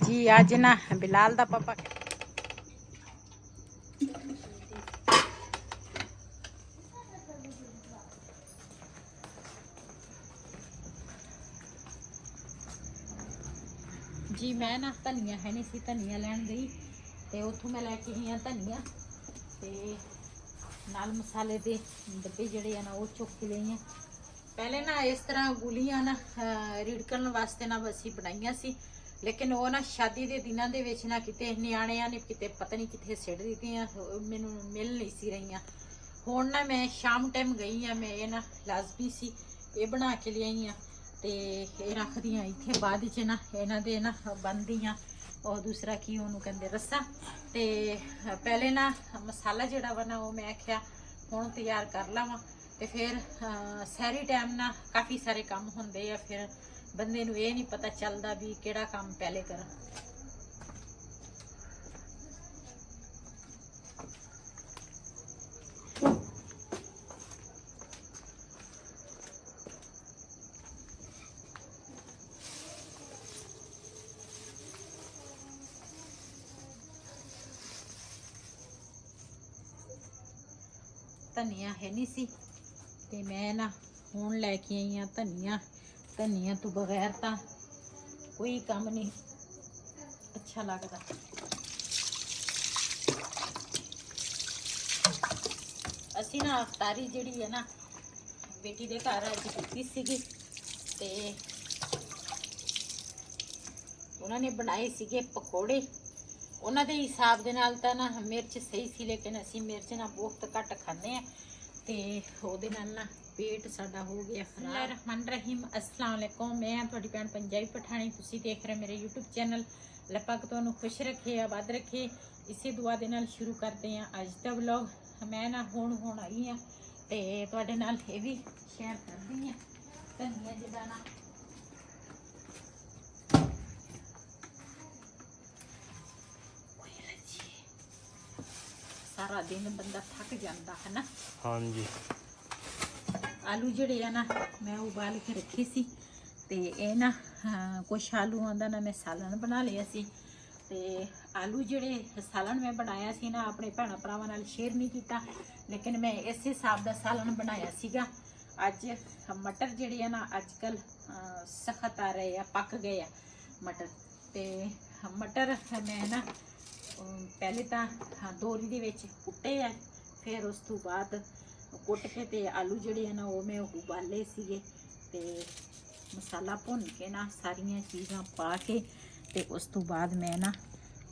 जी आज ना बिलाल दा पापा जी मैं ना धनिया है नहीं सी धनिया लैन गई ते उथों मैं लैके आई हाँ धनिया ते नाल मसाले दे डब्बे जड़े ना वो चुक के लई हैं। पहले ना इस तरह गुलियां ना रिड़कन वास्ते ना बसी बनाइया सी, लेकिन वो ना शादी के दिनों के विच ना किते नियाणियां ने किते पता नहीं कितने सिट दित्तियां, मैनू मिल नहीं सी रही। हुण ना मैं शाम टाइम गई हाँ, मैं ये ना लाजमी सी ये बना के लियाई हाँ ते ये रख दी इत्थे बाद च ना इन्हां दे ना बनदी हाँ। और दूसरा की उन्होंने कहते रस्सा। ते पहले ना मसाला जिहड़ा वा ना वो मैं आख्या हुण तैयार कर लवां ते फिर सारी टाइम ना काफ़ी सारे काम होंदे आ, फिर बंदे नूं ये नहीं पता चलदा भी किहड़ा काम पहले करा। धनिया है नहीं सी ते मैं ना हुण लैके आई हाँ धनिया। धनिया तो बगैर तो कोई काम नहीं अच्छा लगता। असी ना अफतारी जिहड़ी है ना बेटी दे घर अज कीती सीगी ते उन्होंने बनाए सीगे पकौड़े। उन्होंने हिसाब दे नाल तां ना मिर्च सही सी, लेकिन असी मिर्च ना बहुत घट खाने ते ओहदे नाल ना पेट साडा हो गया खराब। रहमान रहीम अस्सलाम वालेकुम, मैं तुहाडी भैन पंजाबी पठानी, तुसीं देख रहे मेरे यूट्यूब चैनल। अल्लाह पाक तुहानूं खुश रखे आबाद रखे, इसे दुआ दे नाल शुरू करते हैं अज दा व्लॉग। मैं ना हुण आई हाँ ते तुहाडे नाल ये भी शेयर करदी हाँ धनिया जिहड़ा ना सारा दिन बंदा थक जाता है ना। हाँ जी। आलू जड़े है ना मैं उबाल के रखे सी ते ये ना कुछ आलू आंदा ना मैं सालन बना लिया सी ते आलू जड़े सालन मैं बनाया सी ना अपने भैन भरावां नाल शेयर नहीं किया, लेकिन मैं इस हिसाब का सालन बनाया सीगा। अज मटर जड़े है ना अजकल सख्त आ रहे हैं, पक गए आ मटर। ते मटर मैं ना पहले तो दोरी दे विच कुट्टे है, फिर उस तो बाद कुट के ते आलू जड़े है ना वो मैं उबाले सीगे ते मसाला भुन के ना सारिया चीज़ां पा के ते उस तो बाद मैं ना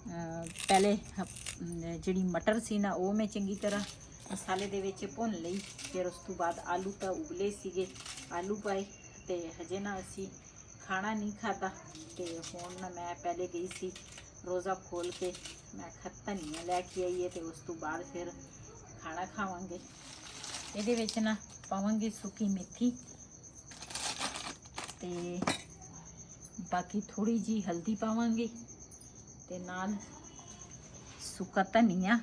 पहले जिहड़ी मटर सी ना वो मैं चंगी तरह मसाले दे विच भुन लई। फिर उस तो बाद आलू तो उबले सीगे, आलू पाए ते हजे ना असी खाना नहीं खाता ते हुण ना मैं पहले गई सी रोज़ा खोल के मैं धनिया लैके आई है तो उस तो बाद फिर खाना खावांगे। ये विच ना पावांगे सुकी मेथी ते बाकी थोड़ी जी हल्दी पावांगे ते नाल सुका धनिया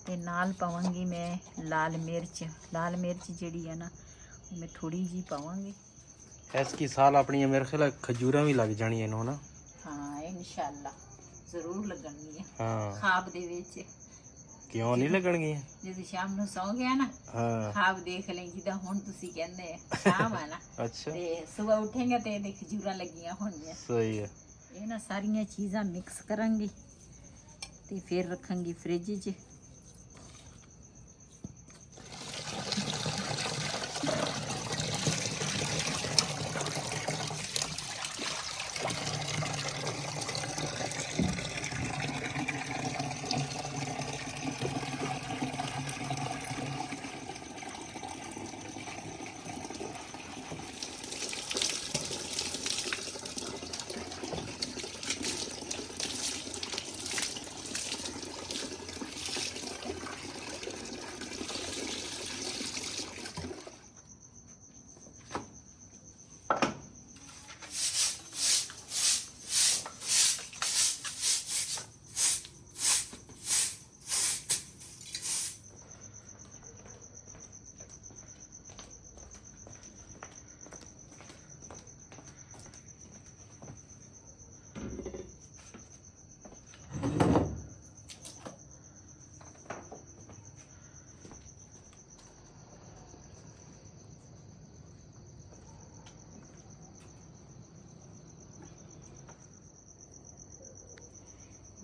ते नाल पावांगी मैं लाल मिर्च। लाल मिर्च जिहड़ी है ना वो मैं थोड़ी जी पावांगी। इसकी साल अपनी मेरे ख्याल खजूरा भी लग जानी है ना। हाँ इंशाअल्लाह जरूर लगनी है। हाँ खाब दे विच क्यों नहीं लगणगी जदों शाम नूं सौ गया ना हाँ खाब देख लें जिदा हुण तुसीं कहंदे शाम है ना अच्छा ते सुबह उठेंगे ते इहदे खजूरां लगियां होणगियां। सही है। ये ना सारियां चीज़ां मिक्स करांगी ते फिर रखांगी फ्रिज च।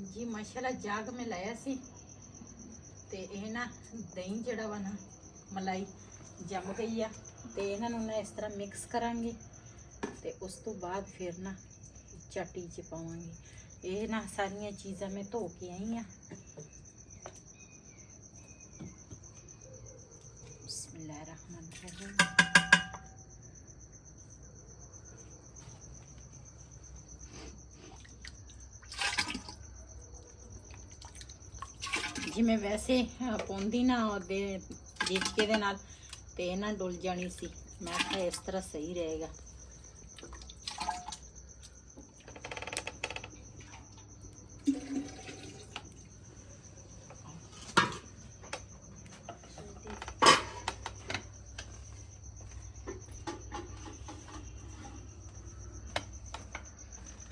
जी माशाल्लाह जाग में लाया सी ते ਇਹ ਨਾ ਦਹੀਂ ਜਿਹੜਾ ਵਾ ਨਾ ਮਲਾਈ ਜੰਮ ਗਈ ਆ ਤੇ ਇਹਨਾਂ ਨੂੰ ਨਾ ਇਸ ਤਰ੍ਹਾਂ ਮਿਕਸ ਕਰਾਂਗੇ ਤੇ ਉਸ ਤੋਂ ਬਾਅਦ ਫਿਰ ਨਾ ਚਾਟੀ ਚ ਪਾਵਾਂਗੇ। ਇਹ ਨਾ ਸਾਰੀਆਂ ਚੀਜ਼ਾਂ ਮੈਂ ਧੋ ਕੇ ਆਈ ਆ। ਬਿਸਮਿਲ੍ਲਾਹਿਰਰਹਿਮਾਨਿਰਰਹੀਮ। ਜਿਵੇਂ ਵੈਸੇ ਪਾਉਂਦੀ ਨਾ ਉਹਦੇ ਜੀਚਕੇ ਦੇ ਨਾਲ ਤੇ ਇਹਨਾਂ ਡੁੱਲ ਜਾਣੀ ਸੀ। ਮੈਂ ਕਿਹਾ ਇਸ ਤਰ੍ਹਾਂ ਸਹੀ ਰਹੇਗਾ।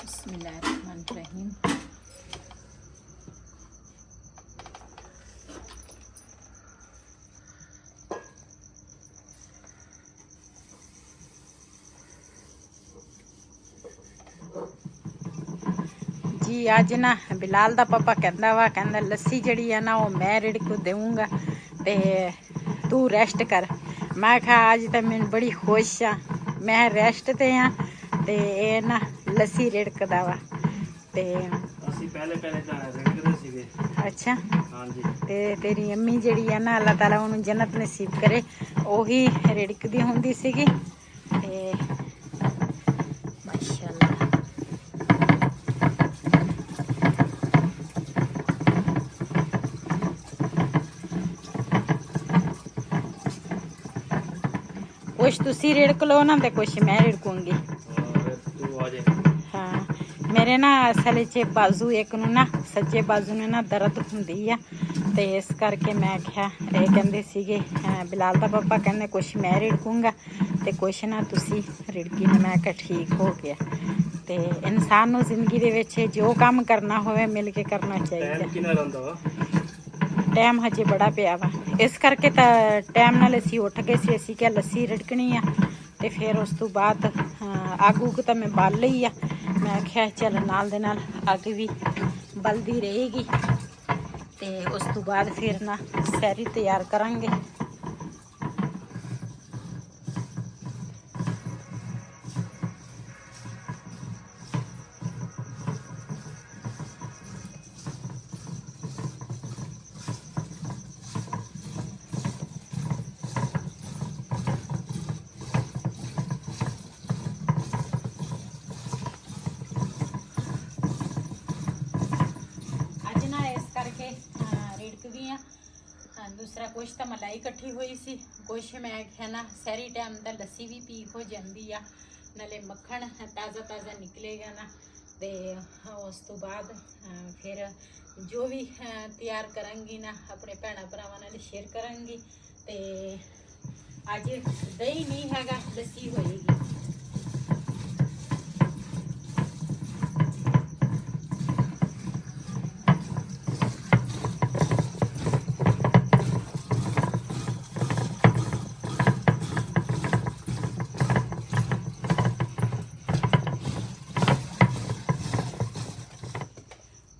बिस्मिल्लाहिर्रहमानिर्रहीम। जी अज ना बिलाल दा पापा कहंदा वा कहंदा लस्सी जड़ी है ना वो मैं रिड़क देऊंगा ते तू रेस्ट कर। मैं कहा अज तो मैं बड़ी खुश हाँ, मैं रेस्ट ते हाँ ते ना लस्सी रिड़कदा वा ते ਅਸੀਂ ਪਹਿਲੇ ਤਾਂ ਰਿੜਕਦੇ ਸੀਗੇ। अच्छा ਹਾਂਜੀ ते तेरी अम्मी जड़ी है ना अल्लाह ताला उन्हें जन्नत नसीब करे ओही रिड़कदी हुंदी सीगी ते माशाल्लाह। कुछ तुसी रिड़क लो ना ते कुछ मैं रिड़कूंगी। ਤੂੰ ਆ ਜਾ। हाँ मेरे ना असल च बाजू एक नू ना सज्जे बाजू ने ना दर्द हुंदी आ ते इस करके मैं आख्या ये कहंदे सीगे बिलाल दा पापा कहंदे कुछ मैं रिड़कूंगा ते कुछ ना तुसी रिड़की ने। मैं आख्या ठीक हो गया। ते इंसान नू जिंदगी दे विच जो काम करना होवे मिल के करना चाहिए। ਟਾਈਮ ਕਿੰਨਾ ਰਹਿੰਦਾ ਵਾ? टाइम हजे बड़ा पिया वा इस करके तो टाइम नाल असीं उठ गए सी। असीं क्या लस्सी रिड़कनी आ ते फिर उस तो बाद अग उग तो मैं बाल लई आ। मैं आख्या चल नाल दे नाल अग भी बलदी रहेगी ते उस तो बाद फिर ना सैरी तैयार करांगे। दूसरा कुछ तो मलाई इकट्ठी हुई सी कुछ मैं है ना सारी टाइम तो लस्सी भी पी हो जाती है नाले मक्खन ताज़ा ताज़ा निकलेगा ना ते उस तो बाद फिर जो भी तैयार करांगी ना अपने भैन भरावां नाल शेयर करांगी। ते अज दही नहीं हैगा लस्सी होएगी।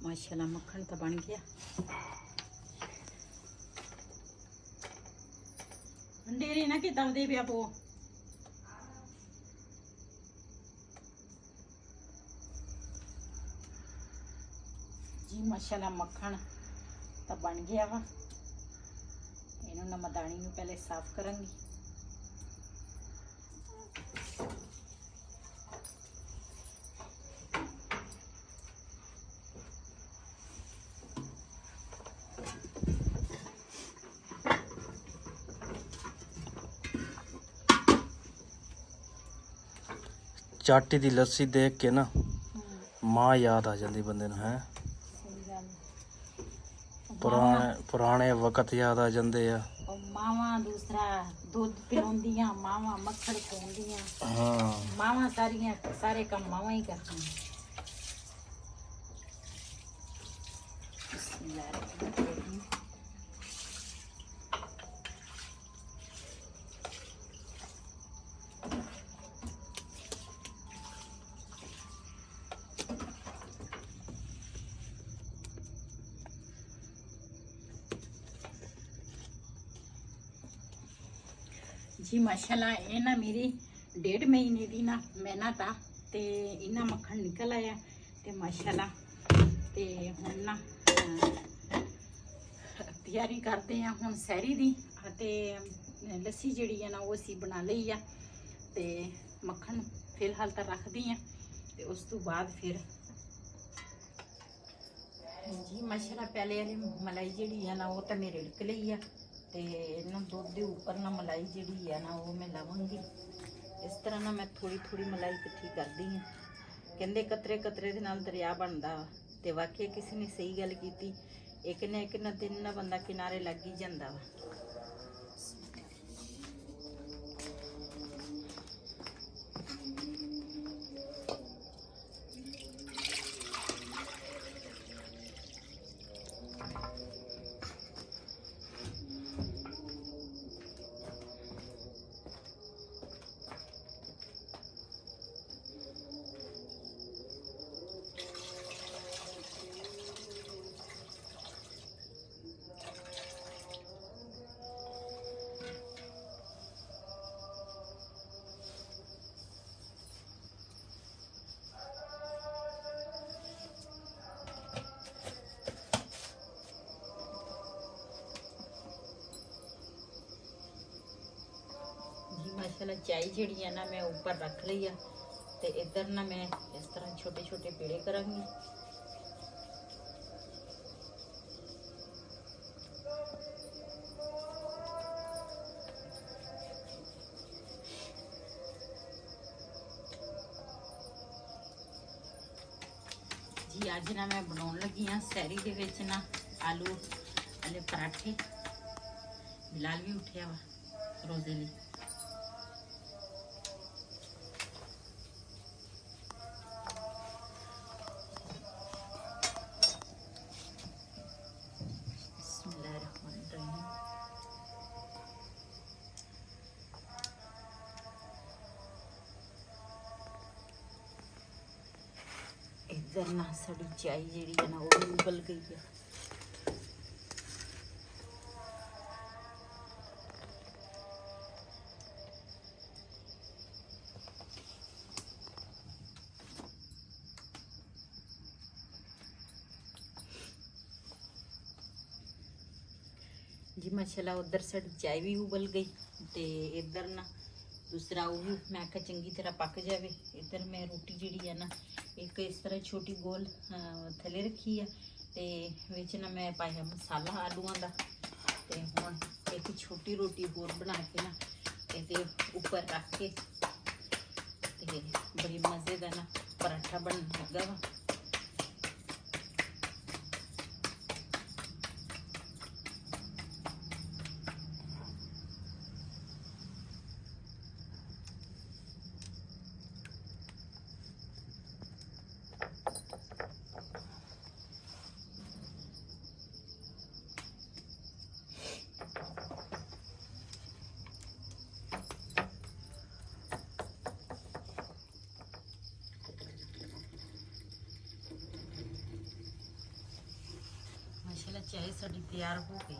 माशाल्लाह मक्खन तो बन गया। डेरे ना कि दे पिया पो जी माशाल्लाह मक्खन तो बन गया वा। इन्हों ना मदानी नू पहले साफ करांगी। ਚਾਟੀ ਦੀ ਲੱਸੀ ਦੇਖ ਕੇ ਨਾ ਮਾਂ ਯਾਦ ਆ ਜਾਂਦੀ ਬੰਦੇ ਨੂੰ। ਹੈ ਪੁਰਾਣੇ ਵਕਤ ਯਾਦ ਆ ਜਾਂਦੇ ਆ। ਮਾਵਾਂ दूसरा दूध पिलाਉਂਦੀਆਂ ਮਾਵਾਂ ਮੱਖਣ ਪਾਉਂਦੀਆਂ। ਹਾਂ ਮਾਵਾਂ ਸਾਰੀਆਂ ਸਾਰੇ ਕੰਮ ਮਾਵਾਂ ਹੀ ਕਰਦੀਆਂ। बिस्मिल्लाहिर्रहमानिर्रहीम। जी माशाल्लाह ये ना मेरी 1.5 महीने दी ना मेहनत आ ते इन्ना मक्खन निकल आया ते माशाल्लाह ते हुण ना तैयारी करते हैं हुण सैरी दी ते लस्सी जिहड़ी है ना वो असीं बना लई आ ते मक्खन फिलहाल तो रख दी हैं ते उस तो बाद फिर जी माशाल्लाह पहले वाली मलाई जिहड़ी है ना वो तो मैं रिड़क लई है ते ना दुध के ऊपर ना मलाई जिहड़ी है ना वो मैं लावांगी। इस तरह ना मैं थोड़ी थोड़ी मलाई इकट्ठी करदी हाँ। कहंदे कतरे कतरे दे नाल दरिया बनदा वा ते वाकई किसी ने सही गल कीती। एक ना दिन ना बंदा किनारे लग ही जांदा वा। माशाल्लाह चाय जिहड़ी है ना मैं ऊपर रख ली है ते इधर ना मैं इस तरह छोटे छोटे पेड़े करांगी। जी अज ना मैं बनाउण लगी हाँ सैरी दे विच ना आलू वाले पराठे। बिलाल भी उठिया वा रोजे लई। इधर ना साड़ी चाय जी है ना वो भी उबल गई है। जी माशाल्लाह उधर साड़ी चाय भी उबल गई ते इधर ना दूसरा वो भी मैं आखा चंगी तरह पक जाए। इधर मैं रोटी जी है ना एक इस तरह छोटी गोल थले रखी है ते विच ना मैं पाया मसाला आलूआं दा ते हुण एक छोटी रोटी होर बना के ना इहदे उपर रख के ते बड़ी मज़े दा ना पराठा बनन लगा वा। चाय साड़ी तैयार हो गई।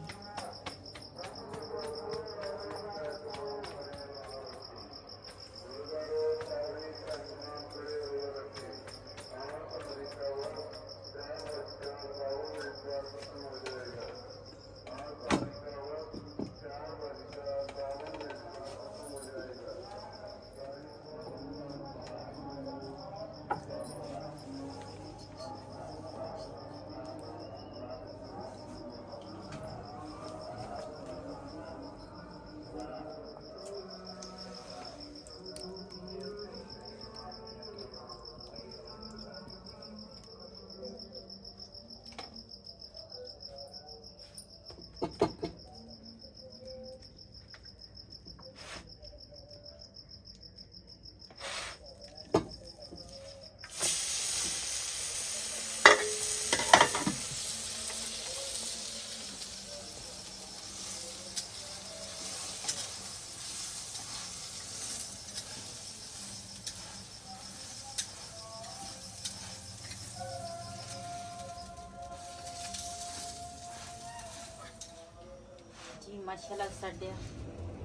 जी माशाल्लाह साढ़े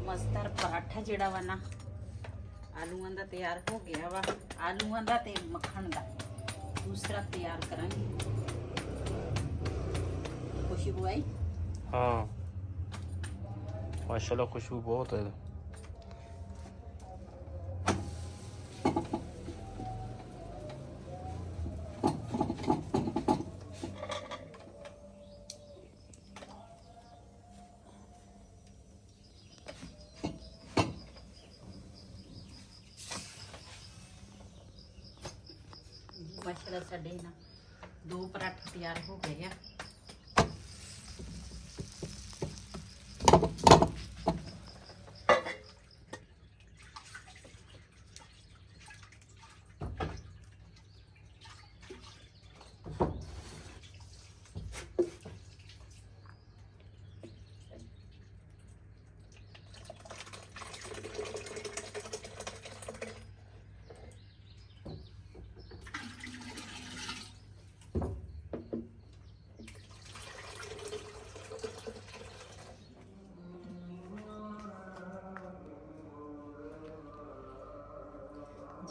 ਮਜ਼ੇਦਾਰ ਪਰਾਠਾ ਜਿਹੜਾ ਵਾ ਨਾ ਆਲੂਆਂ ਦਾ ਤਿਆਰ ਹੋ ਗਿਆ ਵਾ। ਆਲੂਆਂ ਦਾ ਤੇ ਮੱਖਣ ਦਾ ਦੂਸਰਾ ਤਿਆਰ ਕਰਾਂਗੇ। ਖੁਸ਼ਬੂ ਆਈ? हाँ माशाल्लाह खुशबू बहुत है। ਮਾਸ਼ਾਅੱਲਾ ਸਾਡੇ ਨਾ 2 ਪਰਾਠੇ ਤਿਆਰ ਹੋ ਗਏ ਆ।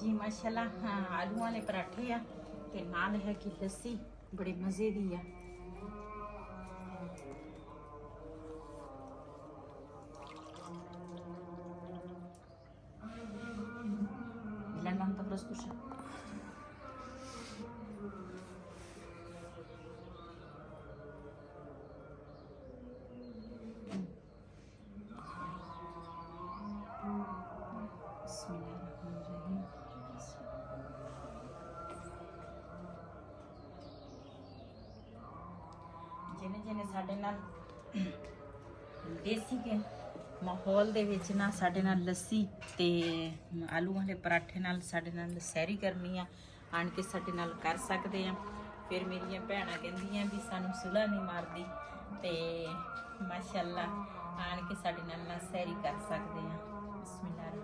जी माशाल्लाह हाँ आलू वाले पराठे आ ते नाल है कि लस्सी बड़े मज़े दी आ। Bilang mantap terus tuh. Bismillahirrahmanirrahim. ਜਿਹਨੇ ਜਿਹਨੇ ਸਾਡੇ ਨਾਲ ਦੇਸੀ ਕੇ ਮਾਹੌਲ ਦੇ ਵਿੱਚ ਨਾ ਸਾਡੇ ਨਾਲ ਲੱਸੀ ਤੇ ਆਲੂ ਵਾਲੇ ਪਰਾਠੇ ਨਾਲ ਸਾਡੇ ਨਾਲ ਸੈਰੀ ਕਰਨੀ ਆ, ਆਣ ਕੇ ਸਾਡੇ ਨਾਲ ਕਰ ਸਕਦੇ ਆ। ਫਿਰ ਮੇਰੀਆਂ ਭੈਣਾਂ ਕਹਿੰਦੀਆਂ ਵੀ ਸਾਨੂੰ ਸੁਲਾ ਨਹੀਂ ਮਾਰਦੀ, ਤੇ ਮਾਸ਼ਾਅੱਲਾ ਆਣ ਕੇ ਸਾਡੇ ਨਾਲ ਸੈਰੀ ਕਰ ਸਕਦੇ ਆ। ਬਿਸਮਿਲ੍ਲਾਹ।